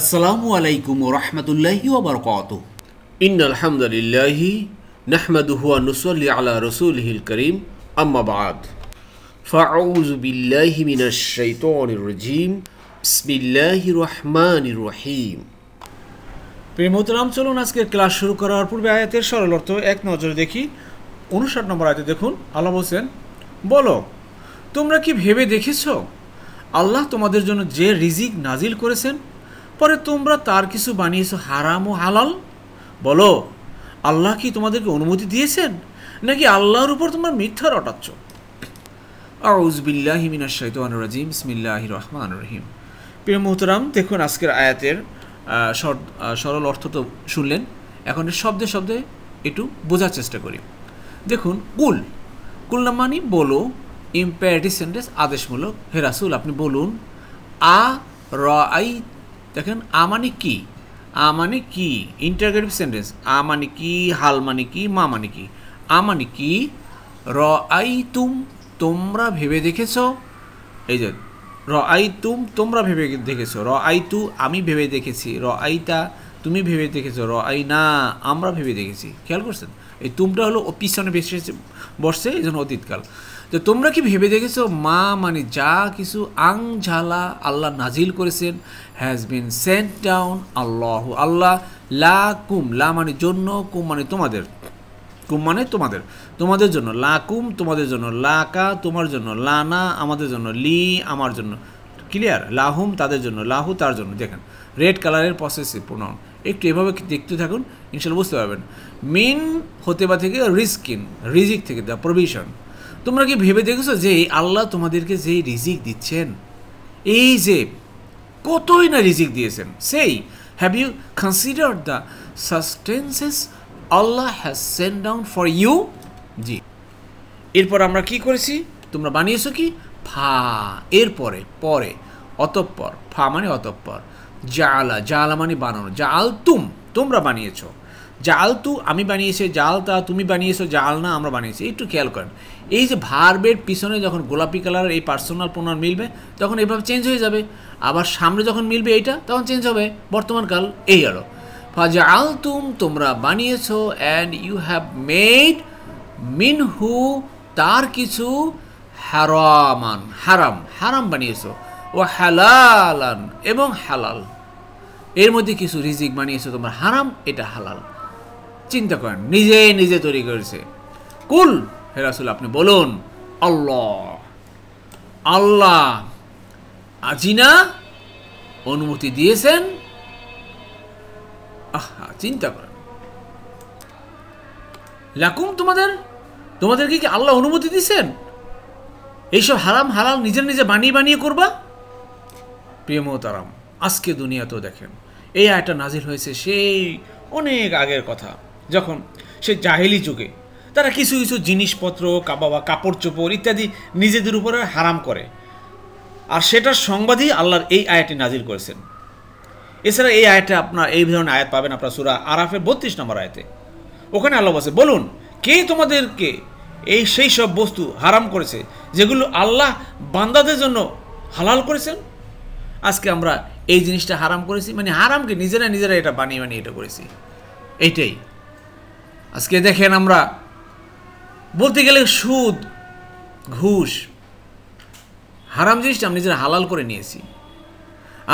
আসসালামু আলাইকুম ওয়া রাহমাতুল্লাহি ওয়া বারাকাতুহু। ইন্নাল হামদুলিল্লাহি নাহমাদুহু ওয়া নুসাল্লি আলা রাসূলিহিল কারীম আম্মা বা'দ ফাআউযু বিল্লাহি মিনাশ শাইতানির রাজীম বিসমিল্লাহির রহমানির রহিম। প্রিয় মুহতারাম, চলুন আজকের ক্লাস শুরু করার পূর্বে আয়াতের সরল অর্থ এক নজরে দেখি। 59 নম্বর আয়াতে দেখুন, আল্লাহ বলেন, বলো তোমরা কি ভেবে দেখেছো আল্লাহ তোমাদের জন্য যে রিজিক নাজিল করেছেন পরে তোমরা তার কিছু বানিয়েছো হারাম ও হালাল? বলো আল্লাহ কি তোমাদেরকে অনুমতি দিয়েছেন নাকি আল্লাহর উপর তোমরা মিথ্যা রটাচ্ছ? আউযু বিল্লাহি মিনাশ শাইতানির রাজীম বিসমিল্লাহির রহমানির রহিম। প্রিয় মুহতারাম, দেখুন আজকের আয়াতের সরল অর্থ তো শুনলেন, এখন শব্দে শব্দে একটু বোঝার চেষ্টা করি। দেখুন, কুল না মানে বলো, ইম্পারেটিভ সেন্টেন্স, আদেশমূলক। হে রাসূল আপনি বলুন। দেখেন, মানে কি, মানে কি, ইন্টারোগেটিভ সেন্টেন্স। মানে কি, হাল মানে কি, মা মানে কি। মানে কি, তোমরা ভেবে দেখেছ। এই যে তোমরা ভেবে দেখেছো। আমি ভেবে দেখেছি। তুমি ভেবে দেখেছো। না আমরা ভেবে দেখেছি। খেয়াল করছেন, এই তুমটা হলো পিছনে বেশি বসছে, এই জন্য অতীতকাল। তো তোমরা কি ভেবে দেখেছো, মা মানে যা কিছু, ঝালা আল্লাহ নাজিল করেছেন, হ্যাজ বিন সেন্ট ডাউন আল্লাহ, লা কুম, লা মানে জন্য, কুম মানে তোমাদের, কুম মানে তোমাদের জন্য, লাকুম তোমাদের জন্য, লাকা তোমার জন্য, লানা আমাদের জন্য, লি আমার জন্য। ক্লিয়ার? লাহুম তাদের জন্য, লাহু তার জন্য। দেখেন রেড কালারের পসেসিভ প্রোনাউন। একটু এভাবে দেখতে থাকুন, ইনশাআল্লাহ বুঝতে পারবেন। মিন হতে বা থেকে রিজিক থেকে দ্য প্রভিশন। তোমরা কি ভেবে দেখেছো যে আল্লাহ তোমাদেরকে যেই রিজিক দিচ্ছেন, এই যে কতই না রিজিক দিয়েছেন, সেই have you considered the sustenances Allah has sent down for you? জি। এরপর আমরা কি করেছি? তোমরা বানিয়েছো কি? এরপরে পরে, অতঃপর, মানে অতঃপর। জালা মানে বানানো। তোমরা বানিয়েছো। আমি বানিয়েছি, তুমি বানিয়েছো, না আমরা বানিয়েছি। একটু খেয়াল করেন, এই যে ভার্বের পিছনে যখন গোলাপি কালারের এই পার্সোনাল প্রোনাউন মিলবে তখন এইভাবে চেঞ্জ হয়ে যাবে, আবার সামনে যখন মিলবে এইটা তখন চেঞ্জ হবে বর্তমান কাল। এই হলো তোমরা বানিয়েছো, অ্যান্ড ইউ হ্যাভ মেড মিনহু তার কিছু, হারাম বানিয়েছো, ও হালালান এবং হালাল, এর মধ্যে কিছু রিজিক বানিয়েছো তোমরা হারাম, এটা হালাল। চিন্তা করেন, নিজে তৈরি করেছে। কুল, হে রাসূল আপনি বলুন, আল্লাহ আজিনা অনুমতি দিয়েছেন। চিন্তা করেন, লাকুম তোমাদেরকে কি আল্লাহ অনুমতি দিয়েছেন এইসব হারাম হালাল নিজে বানিয়ে করবা? প্রিয় মুহতারাম, আজকে দুনিয়াতেও দেখেন এই আয়াতটা নাজিল হয়েছে সেই অনেক আগের কথা, যখন সে জাহেলি যুগে তারা কিছু জিনিসপত্র, কাপড় চোপড় ইত্যাদি নিজেদের উপরে হারাম করে, আর সেটার সংবাদই আল্লাহর এই আয়াতটি নাজিল করেছেন। এছাড়া এই আয়াতে আপনার এই ধরনের আয়াত পাবেন আপনার সূরা আরাফের 32 নম্বর আয়াতে। ওখানে আল্লাহ বলছে, বলুন কে তোমাদেরকে সেই সব বস্তু হারাম করেছে যেগুলো আল্লাহ বান্দাদের জন্য হালাল করেছেন? আজকে আমরা এই জিনিসটা হারাম করেছি, মানে হারামকে নিজেরা এটা বানিয়ে এটা করেছি। এইটাই আজকে দেখেন, আমরা বলতে গেলে সুদ, ঘুষ, হারাম জিনিসটা আমরা নিজেরা হালাল করে নিয়েছি।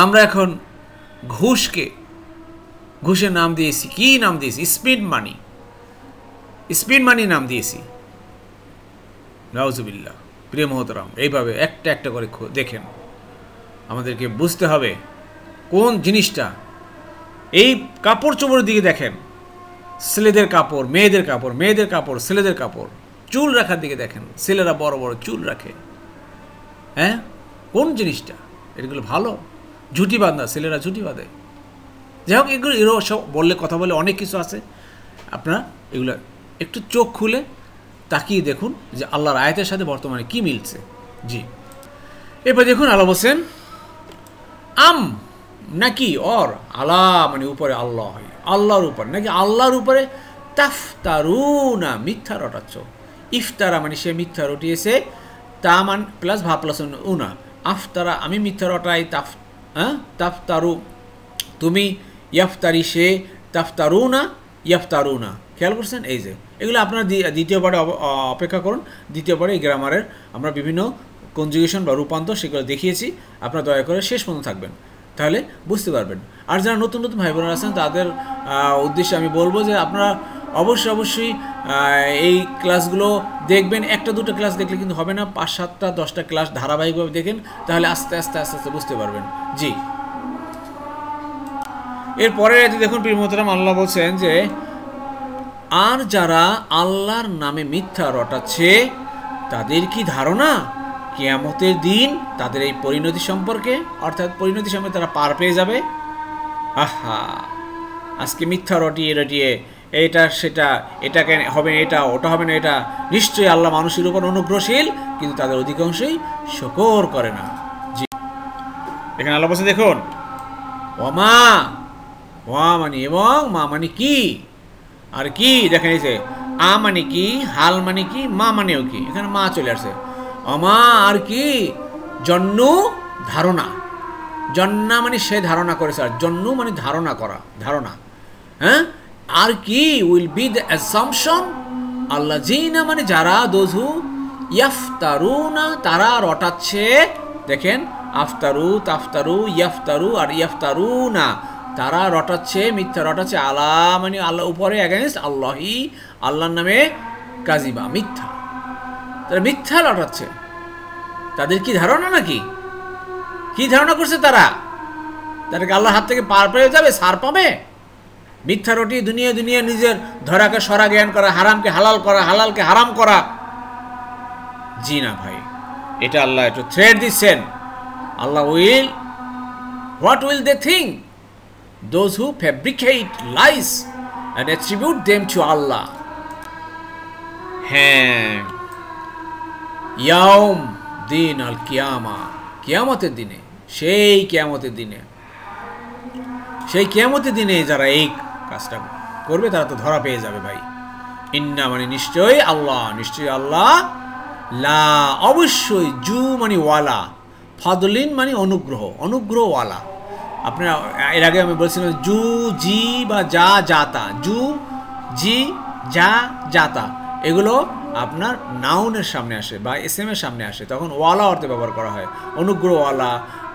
আমরা এখন ঘুষের নাম দিয়েছি, কি নাম দিয়েছি? স্পিড মানি নাম দিয়েছি। নাউজুবিল্লাহ। প্রিয় মুহতারাম, এইভাবে একটা করে দেখেন, আমাদেরকে বুঝতে হবে কোন জিনিসটা। এই কাপড় চোপড়ের দিকে দেখেন, ছেলেদের কাপড়, মেয়েদের কাপড়, ছেলেদের কাপড়, চুল রাখার দিকে দেখেন, ছেলেরা বড় বড় চুল রাখে। হ্যাঁ, কোন জিনিসটা? এগুলো ভালো? ঝুটি বাঁধা, ছেলেরা ঝুটি বাঁধে। যাই হোক, এগুলো সব কথা বলে অনেক কিছু আছে। আপনারা এগুলো একটু চোখ খুলে তাকিয়ে দেখুন যে আল্লাহর আয়াতের সাথে বর্তমানে কি মিলছে। জি। এরপর দেখুন, আল্লাহ বলছেন, নাকি আলা মানে উপরে আল্লাহ, আল্লাহর উপর নাকি আল্লাহর উপরে তাফতারুনা মিথ্যা রটাচ্ছ। ইফতারা মানে সে মিথ্যা রটিয়েছে, মান প্লাস উনা, আফতারা আমি মিথ্যা রটাই, তাফতারু তুমি ইয়াফতারি সে তাফতারুনা ইয়াফতারুনা, খেয়াল করছেন? এই যে এগুলো আপনারা দ্বিতীয় পার্টে অপেক্ষা করুন। দ্বিতীয় পার্টে এই গ্রামারের আমরা বিভিন্ন কনজুগেশন বা রূপান্তর সেগুলো দেখিয়েছি, আপনারা দয়া করে শেষ পর্যন্ত থাকবেন, তাহলে বুঝতে পারবেন। আর যারা নতুন নতুন ভাই বোনেরা আছেন তাদের উদ্দেশ্যে আমি বলবো যে আপনারা অবশ্যই এই ক্লাসগুলো দেখবেন। একটা দুটো ক্লাস দেখলে কিন্তু হবে না, 5, 7টা 10টা ক্লাস ধারাবাহিকভাবে দেখেন, তাহলে আস্তে আস্তে বুঝতে পারবেন। জি, এরপরে দেখুন প্রিয় মোহতারাম, আল্লাহ বলছেন যে আর যারা আল্লাহর নামে মিথ্যা রটাচ্ছে তাদের কি ধারণা কিয়ামতের দিন তাদের এই পরিণতি সম্পর্কে, অর্থাৎ পরিণতি সম্পর্কে তারা পার পেয়ে যাবে? আহা, আজকে মিথ্যা রটিয়ে এটা সেটা, এটা কেন হবে, এটা ওটা হবে না, এটা নিশ্চয়ই আল্লাহ মানুষের উপর অনুগ্রহশীল, কিন্তু তাদের অধিকাংশই শুকর করে না। জি, এখানে আল্লাহ বলছে দেখুন, ওয়া মানে এবং, মা মানে কি, আর কি দেখেন এই যে আ মানে কি, হাল মানে কি, মা মানেও কি, এখানে মা চলে আসছে। অমা আর কি, জন্নু ধারণা, জন্না মানে সে ধারণা করেছে, আর জন্নু মানে ধারণা করা, ধারণা। হ্যাঁ, আর কি উইল বি দ্য অ্যাসাম্পশন, আল্লাহ জিনা মানে যারা, দোজু ইয়াফতারুনা তারা রটাচ্ছে, দেখেন আফতারু তাফতারু ইয়াফতারু আর ইয়াফতারুনা তারা রটাচ্ছে, মিথ্যা রটাচ্ছে, আলা মানে আল্লাহ উপরে, অ্যাগেনস্ট আল্লাহি, আল্লাহর নামে কাজিবা, মিথ্যা, তারা মিথ্যা রটাচ্ছে। তাদের কি ধারণা, নাকি কি ধারণা করছে তারা? তাদেরকে আল্লাহর হাত থেকে পার পেয়ে যাবে, ছাড় পাবে? মিথ্যা রটি দুনিয়া নিজের ধরাকে সরা জ্ঞান করা, হারামকে হালাল করা, হালালকে হারাম করা। জি না ভাই, এটা আল্লাহ একটু থ্রেট দিচ্ছেন। আল্লাহ what will they think? Those who fabricate lies and attribute them to Allah. হ্যাঁ, ইয়াউম দিন আল কিয়ামা, কিয়ামতের দিনে, সেই কিয়ামতের দিনে যারা এই কাজটা করবে তারা তো ধরা পেয়ে যাবে ভাই। ইন্না মানে নিশ্চয়ই আল্লাহ, লা অবশ্যই, জু মানে ওয়ালা, ফাদলিন মানে অনুগ্রহওয়ালা। আপনারা এর আগে আমি বলছিলাম জু জি বা যা জাতা, জু জি যা জাতা এগুলো আপনার নাউনের সামনে আসে বা এসএম এর সামনে আসে, তখন ওয়ালা অর্থে ব্যবহার করা হয়। অনুগ্রহওয়ালা,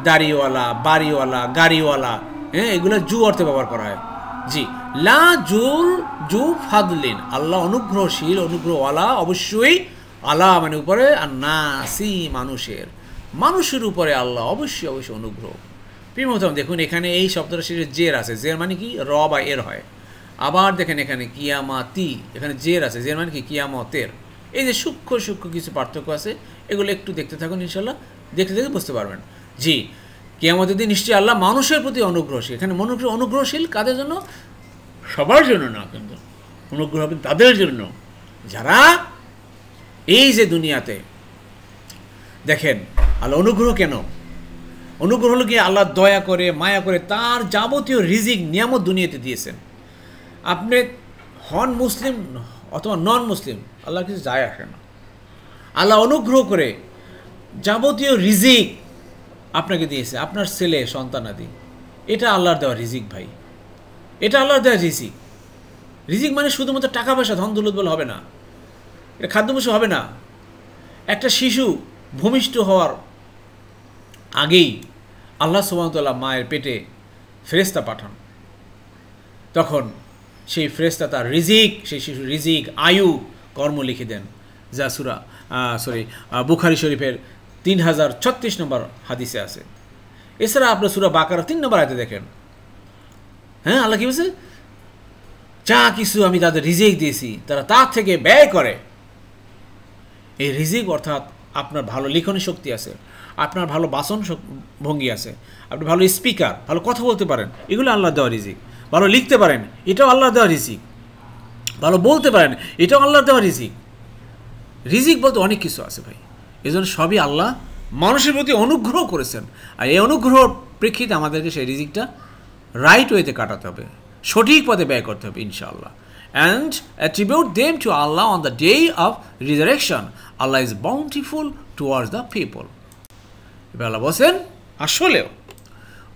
দাড়িওয়ালা, বাড়িওয়ালা, গাড়িওয়ালা, হ্যাঁ, এগুলো জু অর্থে ব্যবহার করা হয়। জি, লা জু ফাদলিন, আল্লাহ অনুগ্রহশীল, অনুগ্রহওয়ালা, অবশ্যই আল্লাহ মানে উপরে, আর নাসি মানুষের উপরে আল্লাহ অবশ্যই অনুগ্রহ। প্রিয়তম দেখুন এখানে এই শব্দটা শেষে জের আছে, জের মানে কি র বা এর হয়। আবার দেখেন এখানে কিয়ামাতি, এখানে জের আছে, জের মানে কি কিয়ামতের। এই যে সূক্ষ্ম কিছু পার্থক্য আছে, এগুলো একটু দেখতে থাকুন, ইনশাল্লাহ দেখতে বুঝতে পারবেন। জি, কিয়ামতের দিন নিশ্চয়ই আল্লাহ মানুষের প্রতি অনুগ্রহশীল। এখানে অনুগ্রহশীল কাদের জন্য? সবার জন্য না, কিন্তু অনুগ্রহ হবে তাদের জন্য যারা এই যে দুনিয়াতে, দেখেন আল্লাহ অনুগ্রহ কেন? অনুগ্রহ হলো কি আল্লাহ দয়া করে, মায়া করে তার যাবতীয় রিজিক নিয়ামত দুনিয়াতে দিয়েছেন। আপনি হন মুসলিম অথবা নন মুসলিম, আল্লাহ কিছু যায় আসে না। আল্লাহ অনুগ্রহ করে যাবতীয় রিজিক আপনাকে দিয়েছে, আপনার ছেলে সন্তানাদি, এটা আল্লাহর দেওয়া রিজিক ভাই, এটা আল্লাহর দেওয়া রিজিক মানে শুধুমাত্র টাকা পয়সা, ধন দৌলত বলে হবে না, এটা খাদ্যবস্তু হবে না। একটা শিশু ভূমিষ্ঠ হওয়ার আগেই আল্লাহ সুবহানাহু ওয়া তাআলা মায়ের পেটে ফেরেশতা পাঠান, তখন সেই ফেরেশতা তার রিজিক, সেই শিশুর রিজিক, আয়ু, কর্ম লিখে দেন। যা বুখারী শরীফের 3036 নম্বর হাদিসে আছে। এছাড়া আপনার সূরা বাকারা 3 নম্বর আয়াতে দেখেন, হ্যাঁ আল্লাহ কি বলছে? যা কিছু আমি তাদের রিজিক দিয়েছি তারা তার থেকে ব্যয় করে। এই রিজিক অর্থাৎ আপনার ভালো লিখনী শক্তি আছে, আপনার ভালো বাসন ভঙ্গি আছে, আপনি ভালো স্পিকার, ভালো কথা বলতে পারেন, এগুলো আল্লাহ দেওয়া রিজিক। ভালো লিখতে পারেন, এটাও আল্লাহ দেওয়া রিজিক। ভালো বলতে পারেন, এটাও আল্লাহ দেওয়া রিজিক। রিজিক বলতে অনেক কিছু আছে ভাই, এই জন্য সবই আল্লাহ মানুষের প্রতি অনুগ্রহ করেছেন। আর এই অনুগ্রহর প্রেক্ষিতে আমাদেরকে সেই রিজিকটা রাইট ওয়েতে কাটাতে হবে, সঠিক পথে ব্যয় করতে হবে ইনশাআল্লাহ। And attribute them to Allah on the day of resurrection. Allah is bountiful towards the people. এবার আল্লাহ বলছেন আসলেও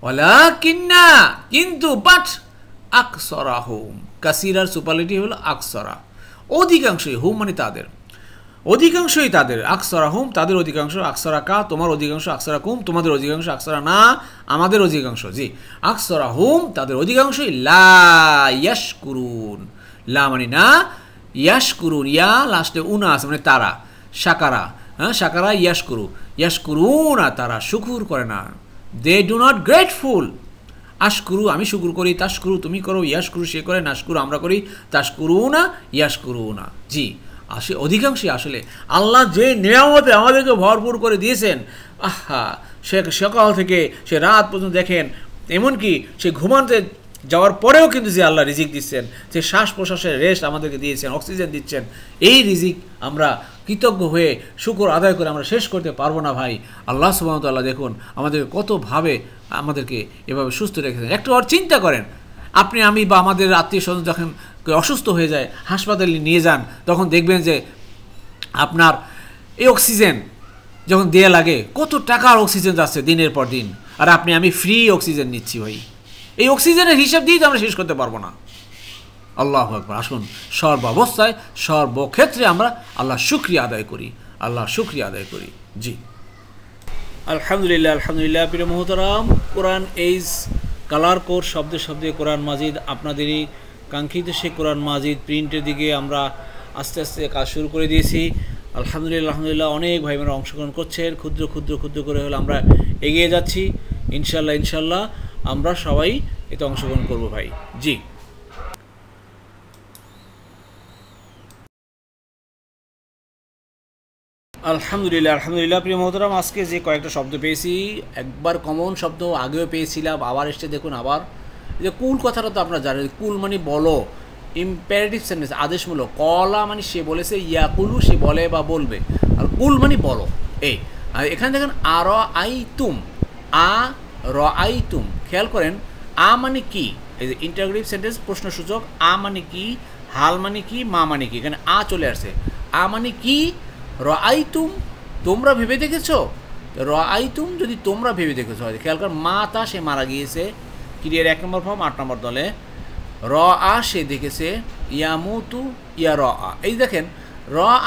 ওয়ালাকিন্না কিন্তু বাট আকসারাহুম, কাসিরার সুপারলেটিভ হলো আকসারা, অধিকাংশই, হুম মানে তাদের, অধিকাংশই তাদের, আকসারাহুম তাদের অধিকাংশ, আকসারাকা তোমার অধিকাংশ, আকসারাকুম তোমাদের অধিকাংশ, আকসারা না আমাদের অধিকাংশ, জি আকসারাহুম তাদের অধিকাংশই লা ইয়াশকুরুন, লা মানে না, ইয়াশকুরুন ইয়া লাস্টে উনা আছে মানে তারা, শাকারা, হ্যাঁ শাকারা ইয়াশকুরু, ইয়াশকুরুনা তারা শুকুর করে না, দে ডু নট গ্রেটফুল, আশকুরু আমি শুকুর করি, তাশকুরু তুমি করো, ইয়াশকুরু সে করে, নাশকুরু আমরা করি, তাশকুরু না ইয়াশকুরু না, জি আসে অধিকাংশই আসলে আল্লাহ যে নিয়ামতে আমাদেরকে ভরপুর করে দিয়েছেন, আহা সে সকাল থেকে সে রাত পর্যন্ত দেখেন, এমনকি সে ঘুমাতে যাওয়ার পরেও কিন্তু যে আল্লাহ রিজিক দিচ্ছেন, যে শ্বাস প্রশ্বাসের রেস্ট আমাদেরকে দিয়েছেন, অক্সিজেন দিচ্ছেন, এই রিজিক আমরা কৃতজ্ঞ হয়ে শুকর আদায় করে আমরা শেষ করতে পারবো না ভাই। আল্লাহ সুবহানাহু ওয়া তাআলা দেখুন আমাদেরকে কতভাবে আমাদেরকে এভাবে সুস্থ রেখেছেন। একটু আর চিন্তা করেন, আপনি আমি বা আমাদের আত্মীয় স্বজন যখন অসুস্থ হয়ে যায় হাসপাতালে নিয়ে যান, তখন দেখবেন যে আপনার এই অক্সিজেন যখন দেয়া লাগে কত টাকার অক্সিজেন যাচ্ছে দিনের পর দিন, আর আপনি আমি ফ্রি অক্সিজেন নিচ্ছি ভাই। এই অক্সিজেনের হিসাব দিয়েই তো আমরা শেষ করতে পারবো না। আল্লাহু আকবার। আসুন সর্বাবস্থায় সর্বক্ষেত্রে আমরা আল্লাহর শুকরিয়া আদায় করি, আল্লাহর শুকরিয়া আদায় করি। জি আলহামদুলিল্লাহ, আলহামদুলিল্লাহ। প্রিয় মুহতারাম, কোরআন এইজ কালার কোড শব্দে শব্দে কোরআন মাজিদ, আপনাদেরই কাঙ্ক্ষিত সেই কোরআন মাজিদ প্রিন্টের দিকে আমরা আস্তে আস্তে কাজ শুরু করে দিয়েছি। আলহামদুলিল্লাহ, আলহামদুলিল্লাহ। অনেক ভাই বোনেরা অংশগ্রহণ করছেন, ক্ষুদ্র ক্ষুদ্র ক্ষুদ্র করে হলে আমরা এগিয়ে যাচ্ছি। ইনশাল্লাহ ইনশাল্লাহ আমরা সবাই এতে অংশগ্রহণ করব ভাই। জি আলহামদুলিল্লাহ, আলহামদুলিল্লাহ। প্রিয় মহতরাম, আজকে যে কয়েকটা শব্দ পেয়েছি, একবার কমন শব্দ আগেও পেয়েছিলাম, আবার এসে দেখুন আবার যে কুল কথাটা তো আপনারা জানেন, কুল মানে বলো, ইম্পারেটিভ সেন্টেন্স আদেশমূলক, কলা মানে সে বলেছে, ইয়াকুলু সে বলে বা বলবে, আর কুল মানে বলো। এই আর এখানে দেখেন আর আই তুম, আ র আই তুম, খেয়াল করেন আ মানে কি, এই যে ইন্টারগ্রেটিভ সেন্টেন্স প্রশ্নসূচক, আ মানে কি, হাল মানে কি, মা মানে কি, এখানে আ চলে আসছে। আ মানে কি, রাআইতুম তোমরা ভেবে দেখেছো, রাআইতুম যদি তোমরা ভেবে দেখেছো, খেয়াল কর মা তা সে মারা গিয়েছে, ক্রিয়ার 1 নম্বর ফর্ম 8 নম্বর দলে, আ সে দেখেছে, ইয়ামুতু ইয়া আ, এই দেখেন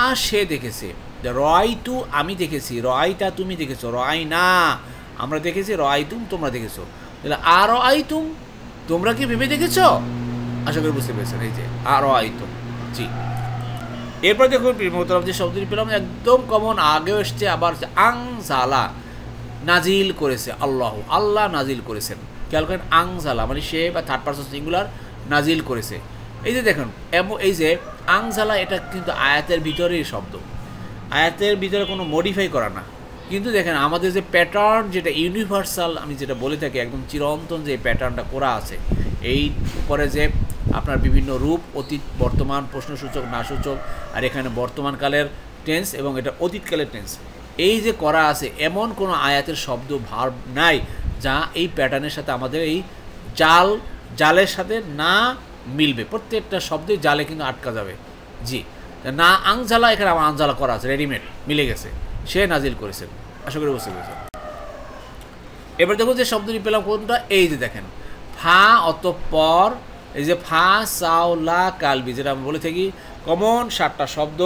আ সে দেখেছে, রাআইতু আমি দেখেছি, রাআইতা তুমি দেখেছো, রাআইনা আমরা দেখেছি, রাআইতুম তোমরা দেখেছো, তাহলে আর রাআইতুম তোমরা কি ভেবে দেখেছো? আশা করি বুঝতে পেরেছেন। এই যে আর রাআইতুম। জি এরপর দেখুন প্রিয়তরফ যে শব্দটি পেলাম একদম কমন, আগেও এসছে, আবার আংজালা নাজিল করেছে, আল্লাহ আল্লাহ নাজিল করেছেন। খেয়াল করেন আংজালা মানে সে বা থার্ড পারসন সিঙ্গুলার নাজিল করেছে। এই যে দেখুন এই যে আংজালা, এটা কিন্তু আয়াতের ভিতরেই শব্দ, আয়াতের ভিতরে কোনো মডিফাই করা না, কিন্তু দেখেন আমাদের যে প্যাটার্ন যেটা ইউনিভার্সাল আমি যেটা বলে থাকি, একদম চিরন্তন যে প্যাটার্নটা করা আছে, এই উপরে যে আপনার বিভিন্ন রূপ, অতীত বর্তমান প্রশ্নসূচক নাসূচক, আর এখানে বর্তমানকালের টেন্স এবং এটা অতীতকালের টেন্স, এই যে করা আছে, এমন কোনো আয়াতের শব্দ ভার্ব নাই যা এই প্যাটার্নের সাথে আমাদের এই জালের সাথে না মিলবে। প্রত্যেকটা শব্দে জালে কিন্তু আটকা যাবে। জি না আংজালা, এখানে আমার আংজালা করা আছে, রেডিমেড মিলে গেছে, সে নাজিল করেছেন। আশা করি বুঝতে পেরেছেন। এবার দেখুন যে শব্দটি পেলাম কোনটা, এই যে দেখেন ফা অতঃপর, এই যে ফা সাউলা কালবি, যেটা আমি বলে থাকি কমন 7টা শব্দ,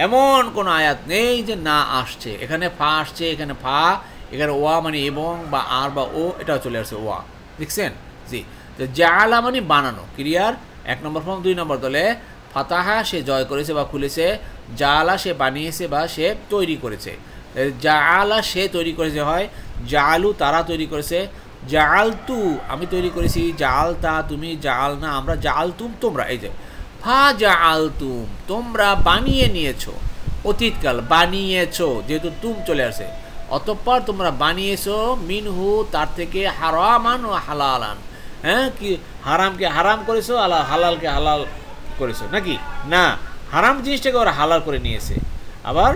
এমন কোনো আয়াত নেই যে না আসছে, এখানে ফা আসছে, এখানে ফা, এখানে ওয়া মানে এবং বা আর বা ও, এটাও চলে আসছে ওয়া, দেখছেন? জি জাআলা মানে বানানো, ক্রিয়ার 1 নম্বর ফর্ম 2 নম্বর দলে, ফাতাহা সে জয় করেছে বা খুলেছে, জাআলা সে বানিয়েছে বা সে তৈরি করেছে, জাআলা সে তৈরি করেছে হয়, জাআলু তারা তৈরি করেছে, জাআলতু আমি তৈরি করেছি, জাআলতা তুমি, জাআলনা আমরা, জাআলতুম তোমরা। এই যে ফা জাআলতুম তোমরা বানিয়ে নিয়েছো, অতীতকাল বানিয়েছো, যেহেতু তুম চলে আসে, অতঃপর তোমরা বানিয়েছো, মিনহু তার থেকে, হারামান ও হালালান, হ্যাঁ কি হারামকে হারাম করেছো, হালালকে হালাল করেছো নাকি? না, হারাম জিনিসটাকে ওরা হালাল করে নিয়েছে, আবার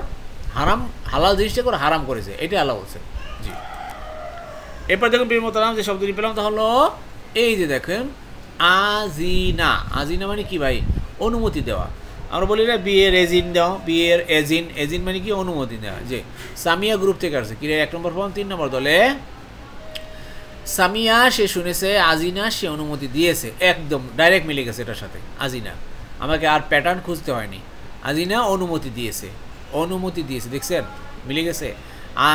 হালাল জিনিসটাকে ওরা হারাম করেছে, এটা আল্লাহ বলছে। জি এরপর দেখুন প্রিয় মোহতারাম যে শব্দটি পেলাম তা হলো এই যে দেখেন আজিনা, আজিনা মানে কি ভাই? অনুমতি দেওয়া। আমরা বলি না বিয়ের এজিন দেওয়া, বিয়ের এজিন, এজিন মানে কি? অনুমতি দেওয়া। যে সামিয়া গ্রুপ থেকে আসছে, ক্রিয়ার 1 নম্বর ফর্ম 3 নম্বর দলে, সামিয়া সে শুনেছে, আজিনা সে অনুমতি দিয়েছে। একদম ডাইরেক্ট মিলে গেছে এটার সাথে আজিনা, আমাকে আর প্যাটার্ন খুঁজতে হয়নি। আজিনা অনুমতি দিয়েছে, অনুমতি দিয়েছে, দেখছেন মিলে গেছে।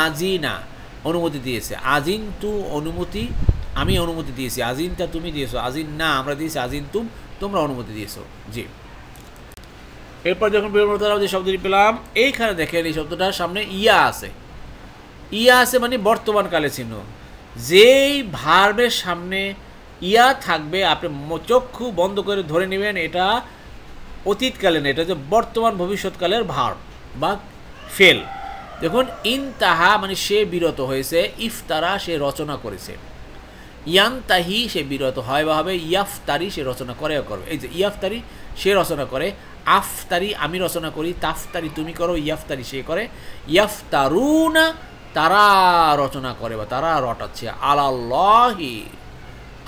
আজিনা অনুমতি দিয়েছে, আজিন তু অনুমতি, আমি অনুমতি দিয়েছি। আজিনটা তুমি দিয়েছো, আজিন না আমরা দিয়েছি, আজিন তুম তোমরা অনুমতি দিয়েছো। জি, এরপর যখন যে শব্দটি পেলাম, এইখানে দেখেন এই শব্দটার সামনে ইয়া আছে। ইয়া আছে মানে বর্তমানকালে চিহ্ন। যেই ভার্বের সামনে ইয়া থাকবে আপনি চক্ষু বন্ধ করে ধরে নেবেন এটা অতীতকালে না, এটা যে বর্তমান ভবিষ্যৎকালের ভার্ব বা ফেল। দেখুন ইনতাহা মানে সে বিরত হয়েছে, ইফতারা সে রচনা করেছে, ইয়ানতাহি সে বিরত হয় বা হবে, ইয়াফতারি সে রচনা করে করবে। এই যে ইয়াফতারি সে রচনা করে, আফতারি আমি রচনা করি, তাফতারি তুমি করো, ইয়াফতারি সে করে, ইয়াফতারুনা তারা রচনা করে বা তারা রটাচ্ছে, আলাল্লাহি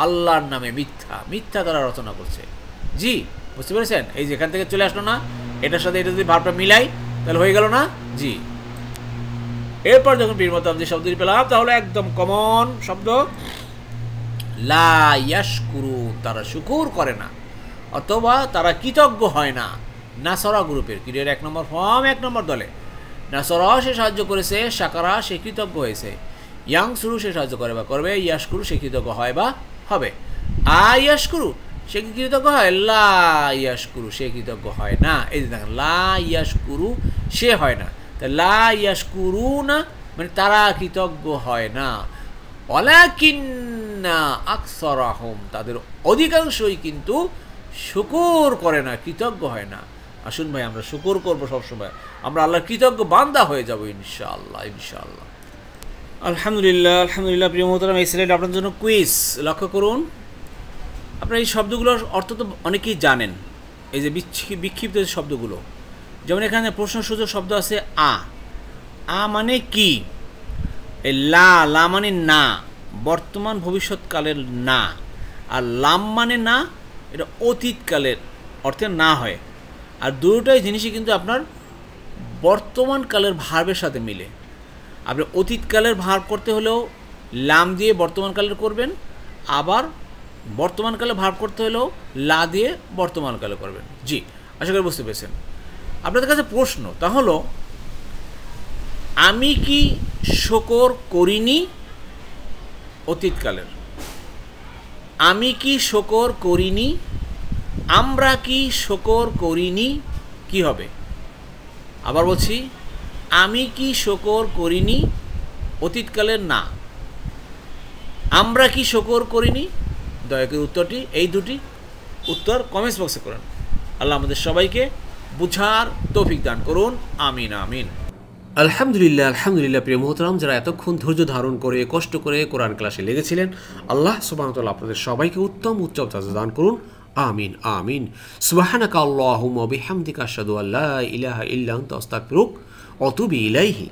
আল্লাহর নামে মিথ্যা, মিথ্যা তারা রচনা করছে। জি বুঝতে পেরেছেন? এই যেখান থেকে চলে আসলো না, এটার সাথে এটা যদি ভার্বটা মিলাই তাহলে হয়ে গেল না। জি, এরপর যখন বীরমতাম যে শব্দটি পেলাম তাহলে একদম কমন শব্দ, লা ইয়াশকুরু তারা শুকুর করে না, অথবা তারা কৃতজ্ঞ হয় না। নাসরা গ্রুপের ক্রিয়ার 1 নম্বর ফর্ম 1 নম্বর দলে। নাসরা সে সাহায্য করেছে, শাকারা সে কৃতজ্ঞ হয়েছে, ইয়াংসুরু সে সাহায্য করে বা করবে, ইয়াশকুরু সে কৃতজ্ঞ হয় বা হবে। ইয়াশকুরু সে কি কৃতজ্ঞ হয়? লা ইয়াশকুরু সে কৃতজ্ঞ হয় না। এই যে দেখেন লা ইয়াশকুরু সে হয় না, তা লা ইয়াশকুরু না মানে তারা কৃতজ্ঞ হয় না। ওয়ালাকিন্না আকসারাহুম তাদের অধিকাংশই কিন্তু শুকুর করে না, কৃতজ্ঞ হয় না। আসুন ভাই আমরা শুকুর করবো সবসময়, আমরা আল্লাহর কৃতজ্ঞ বান্দা হয়ে যাব ইনশাআল্লাহ, ইনশাআল্লাহ। আলহামদুলিল্লাহ, আলহামদুলিল্লাহ। প্রিয় মোহতারাম, এই স্লাইডে আপনার জন্য কুইজ। লক্ষ্য করুন, আপনারা এই শব্দগুলোর অর্থ তো অনেকেই জানেন, এই যে বিক্ষিপ্ত শব্দগুলো। যেমন এখানে প্রশ্নসূচক শব্দ আছে আ মানে কি, এই লা মানে না, বর্তমান ভবিষ্যৎকালের না, আর লাম মানে না, এটা অতীতকালের অর্থে না হয়। আর দুটোটাই জিনিসই কিন্তু আপনার বর্তমানকালের ভার্বের সাথে মিলে। আপনি অতীতকালের ভার্ব করতে হলেও লাম দিয়ে বর্তমানকালের করবেন, আবার বর্তমানকালে ভার্ব করতে হলেও লা দিয়ে বর্তমানকালে করবেন। জি, আশা করি বুঝতে পেরেছেন। আপনাদের কাছে প্রশ্ন তা হলো, আমি কি শুকর করিনি অতীতকালের, আমি কি শুকর করিনি, আমরা কি শুকর করিনি, কি হবে? আবার বলছি, আমি কি শুকর করিনি অতীতকালের না, আমরা কি শুকর করিনি। দয়া করে উত্তরটি, এই দুটি উত্তর কমেন্টস বক্সে করেন। আল্লাহ আমাদের সবাইকে বুঝার তৌফিক দান করুন, আমিন আমিন। আলহামদুলিল্লাহ, আলহামদুলিল্লাহ। প্রিয় মোহতারাম, যারা এতক্ষণ ধৈর্য ধারণ করে কষ্ট করে কোরআন ক্লাসে লেগেছিলেন, আল্লাহ সুবহানাহু ওয়া তাআলা আপনাদের সবাইকে উত্তম উচ্চ জাযা দান করুন, আমিন আমিন। সুবহানাকা আল্লাহুম্মা ওয়া বিহামদিকা আশহাদু আল্লা ইলাহা ইল্লা আনতা আস্তাগফিরুকা ওয়া আতুবু ইলাইহি।